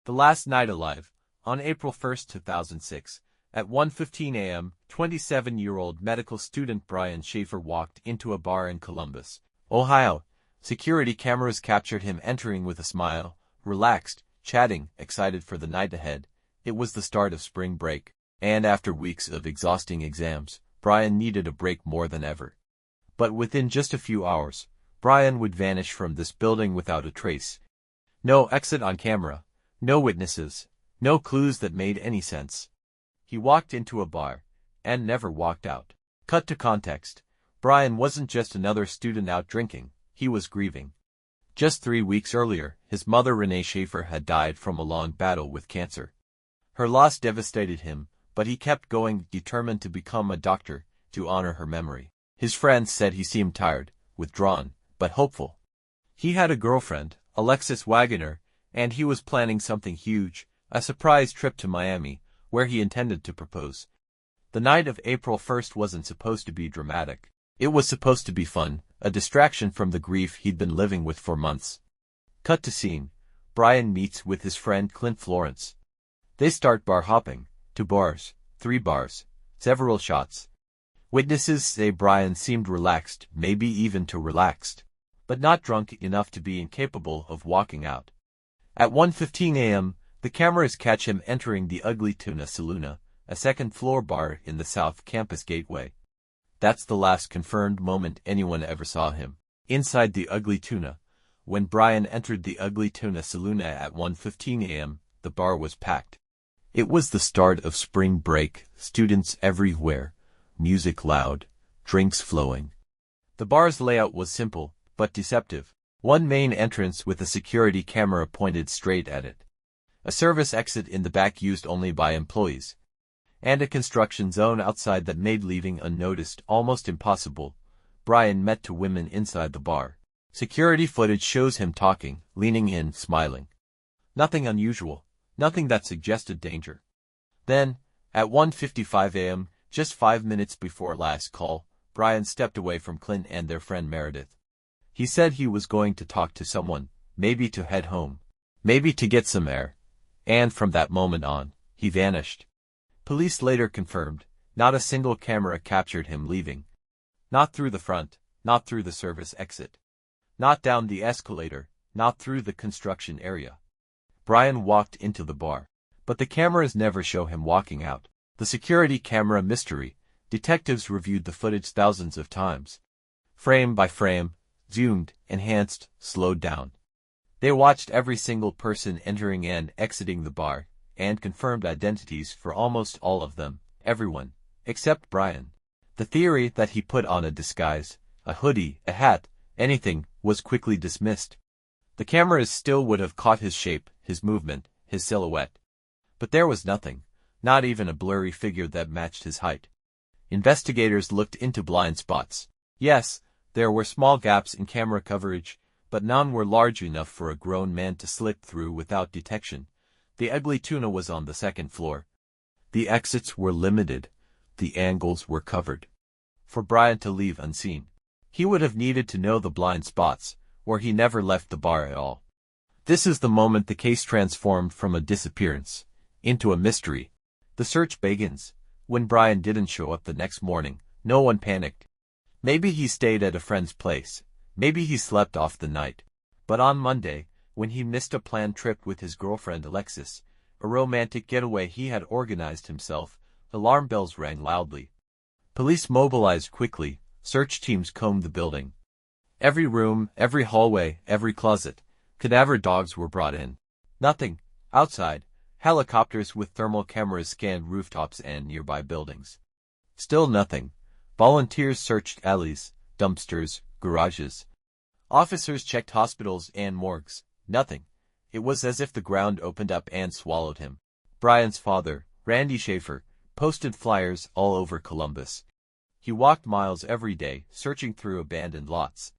The last night alive, on April 1, 2006, at 1:15 a.m., 27-year-old medical student Brian Shaffer walked into a bar in Columbus, Ohio. Security cameras captured him entering with a smile, relaxed, chatting, excited for the night ahead. It was the start of spring break, and after weeks of exhausting exams, Brian needed a break more than ever. But within just a few hours, Brian would vanish from this building without a trace. No exit on camera, no witnesses, no clues that made any sense. He walked into a bar, and never walked out. Cut to context. Brian wasn't just another student out drinking, he was grieving. Just 3 weeks earlier, his mother Renee Shaffer had died from a long battle with cancer. Her loss devastated him, but he kept going, determined to become a doctor, to honor her memory. His friends said he seemed tired, withdrawn, but hopeful. He had a girlfriend, Alexis Wagoner, and he was planning something huge, a surprise trip to Miami, where he intended to propose. The night of April 1st wasn't supposed to be dramatic. It was supposed to be fun, a distraction from the grief he'd been living with for months. Cut to scene. Brian meets with his friend Clint Florence. They start bar hopping, 2 bars, 3 bars, several shots. Witnesses say Brian seemed relaxed, maybe even too relaxed, but not drunk enough to be incapable of walking out. At 1:15 a.m., the cameras catch him entering the Ugly Tuna Saloona, a second-floor bar in the South Campus Gateway. That's the last confirmed moment anyone ever saw him. Inside the Ugly Tuna. When Brian entered the Ugly Tuna Saloona at 1:15 a.m., the bar was packed. It was the start of spring break, students everywhere, music loud, drinks flowing. The bar's layout was simple, but deceptive. One main entrance with a security camera pointed straight at it. A service exit in the back used only by employees, and a construction zone outside that made leaving unnoticed almost impossible. Brian met 2 women inside the bar. Security footage shows him talking, leaning in, smiling. Nothing unusual, nothing that suggested danger. Then, at 1:55 a.m., just 5 minutes before last call, Brian stepped away from Clint and their friend Meredith. He said he was going to talk to someone, maybe to head home, maybe to get some air. And from that moment on, he vanished. Police later confirmed, not a single camera captured him leaving. Not through the front, not through the service exit. Not down the escalator, not through the construction area. Brian walked into the bar, but the cameras never show him walking out. The security camera mystery. Detectives reviewed the footage thousands of times. Frame by frame, zoomed, enhanced, slowed down. They watched every single person entering and exiting the bar, and confirmed identities for almost all of them, everyone, except Brian. The theory that he put on a disguise, a hoodie, a hat, anything, was quickly dismissed. The cameras still would have caught his shape, his movement, his silhouette. But there was nothing, not even a blurry figure that matched his height. Investigators looked into blind spots. Yes, there were small gaps in camera coverage, but none were large enough for a grown man to slip through without detection. The Ugly Tuna was on the 2nd floor. The exits were limited. The angles were covered. For Brian to leave unseen, he would have needed to know the blind spots, or he never left the bar at all. This is the moment the case transformed from a disappearance into a mystery. The search begins. When Brian didn't show up the next morning, no one panicked. Maybe he stayed at a friend's place. Maybe he slept off the night. But on Monday, when he missed a planned trip with his girlfriend Alexis, a romantic getaway he had organized himself, alarm bells rang loudly. Police mobilized quickly. Search teams combed the building. Every room, every hallway, every closet. Cadaver dogs were brought in. Nothing. Outside, helicopters with thermal cameras scanned rooftops and nearby buildings. Still nothing. Volunteers searched alleys, dumpsters, garages. Officers checked hospitals and morgues. Nothing. It was as if the ground opened up and swallowed him. Brian's father, Randy Shaffer, posted flyers all over Columbus. He walked miles every day, searching through abandoned lots.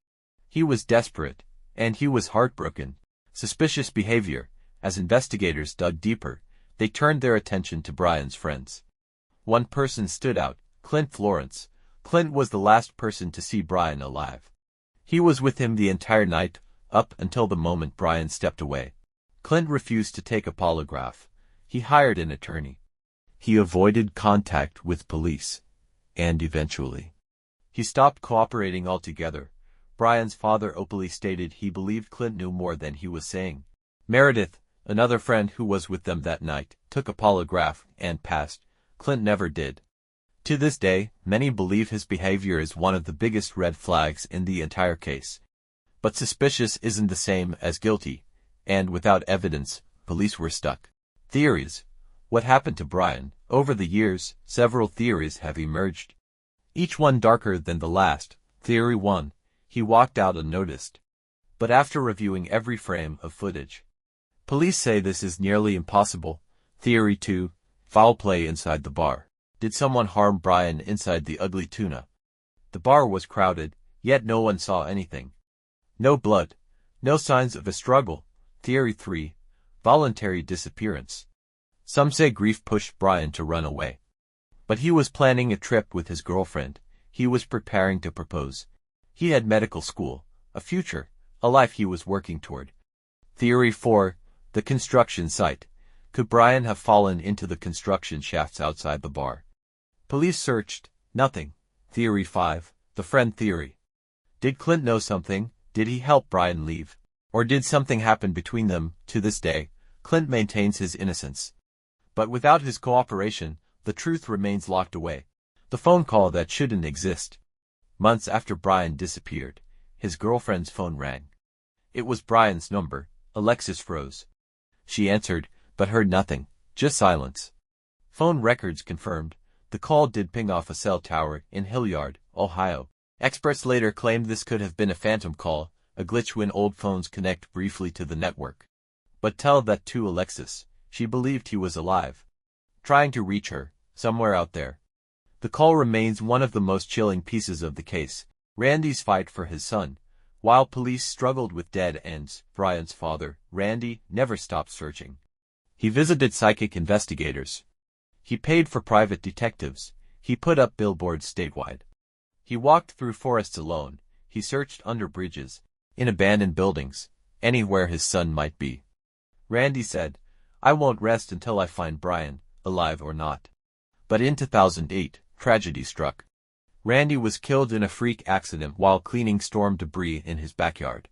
He was desperate, and he was heartbroken. Suspicious behavior. As investigators dug deeper, they turned their attention to Brian's friends. One person stood out, Clint Florence. Clint was the last person to see Brian alive. He was with him the entire night, up until the moment Brian stepped away. Clint refused to take a polygraph. He hired an attorney. He avoided contact with police. And eventually, he stopped cooperating altogether. Brian's father openly stated he believed Clint knew more than he was saying. Meredith, another friend who was with them that night, took a polygraph and passed. Clint never did. To this day, many believe his behavior is one of the biggest red flags in the entire case. But suspicious isn't the same as guilty, and without evidence, police were stuck. Theories. What happened to Brian? Over the years, several theories have emerged. Each one darker than the last. Theory 1. He walked out unnoticed. But after reviewing every frame of footage, police say this is nearly impossible. Theory 2. Foul play inside the bar. Did someone harm Brian inside the Ugly Tuna? The bar was crowded, yet no one saw anything. No blood. No signs of a struggle. Theory 3. Voluntary disappearance. Some say grief pushed Brian to run away. But he was planning a trip with his girlfriend. He was preparing to propose. He had medical school, a future, a life he was working toward. Theory 4. The construction site. Could Brian have fallen into the construction shafts outside the bar? Police searched. Nothing. Theory 5. The friend theory. Did Clint know something? Did he help Brian leave? Or did something happen between them? To this day, Clint maintains his innocence. But without his cooperation, the truth remains locked away. The phone call that shouldn't exist. Months after Brian disappeared, his girlfriend's phone rang. It was Brian's number. Alexis froze. She answered, but heard nothing, just silence. Phone records confirmed. The call did ping off a cell tower in Hilliard, Ohio. Experts later claimed this could have been a phantom call, a glitch when old phones connect briefly to the network. But tell that to Alexis. She believed he was alive, trying to reach her, somewhere out there. The call remains one of the most chilling pieces of the case. Randy's fight for his son. While police struggled with dead ends, Brian's father, Randy, never stopped searching. He visited psychic investigators. He paid for private detectives. He put up billboards statewide. He walked through forests alone. He searched under bridges, in abandoned buildings, anywhere his son might be. Randy said, "I won't rest until I find Brian, alive or not." But in 2008, tragedy struck. Randy was killed in a freak accident while cleaning storm debris in his backyard.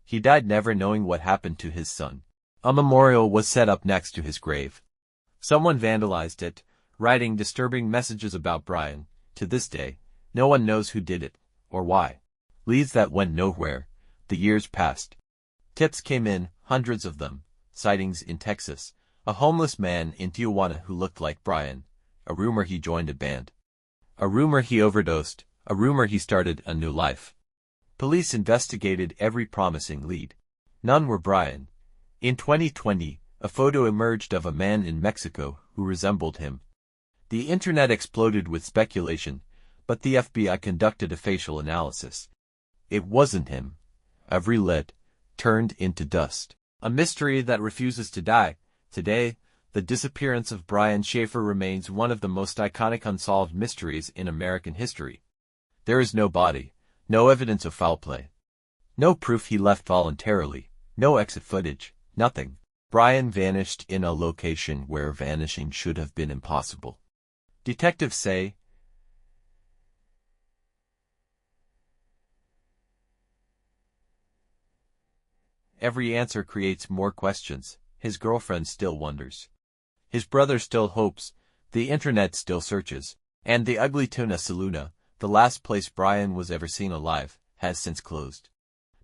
He died never knowing what happened to his son. A memorial was set up next to his grave. Someone vandalized it, writing disturbing messages about Brian. To this day, no one knows who did it, or why. Leads that went nowhere. The years passed. Tips came in, hundreds of them. Sightings in Texas. A homeless man in Tijuana who looked like Brian. A rumor he joined a band. A rumor he overdosed. A rumor he started a new life. Police investigated every promising lead. None were Brian. In 2020, a photo emerged of a man in Mexico who resembled him. The internet exploded with speculation, but the FBI conducted a facial analysis. It wasn't him. Every lead turned into dust. A mystery that refuses to die. Today, the disappearance of Brian Shaffer remains one of the most iconic unsolved mysteries in American history. There is no body, no evidence of foul play. No proof he left voluntarily, no exit footage, nothing. Brian vanished in a location where vanishing should have been impossible. Detectives say, every answer creates more questions. His girlfriend still wonders. His brother still hopes. The internet still searches. And the Ugly Tuna Saloona, the last place Brian was ever seen alive, has since closed.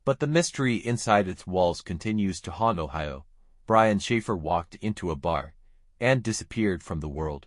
But the mystery inside its walls continues to haunt Ohio. Brian Shaffer walked into a bar and disappeared from the world.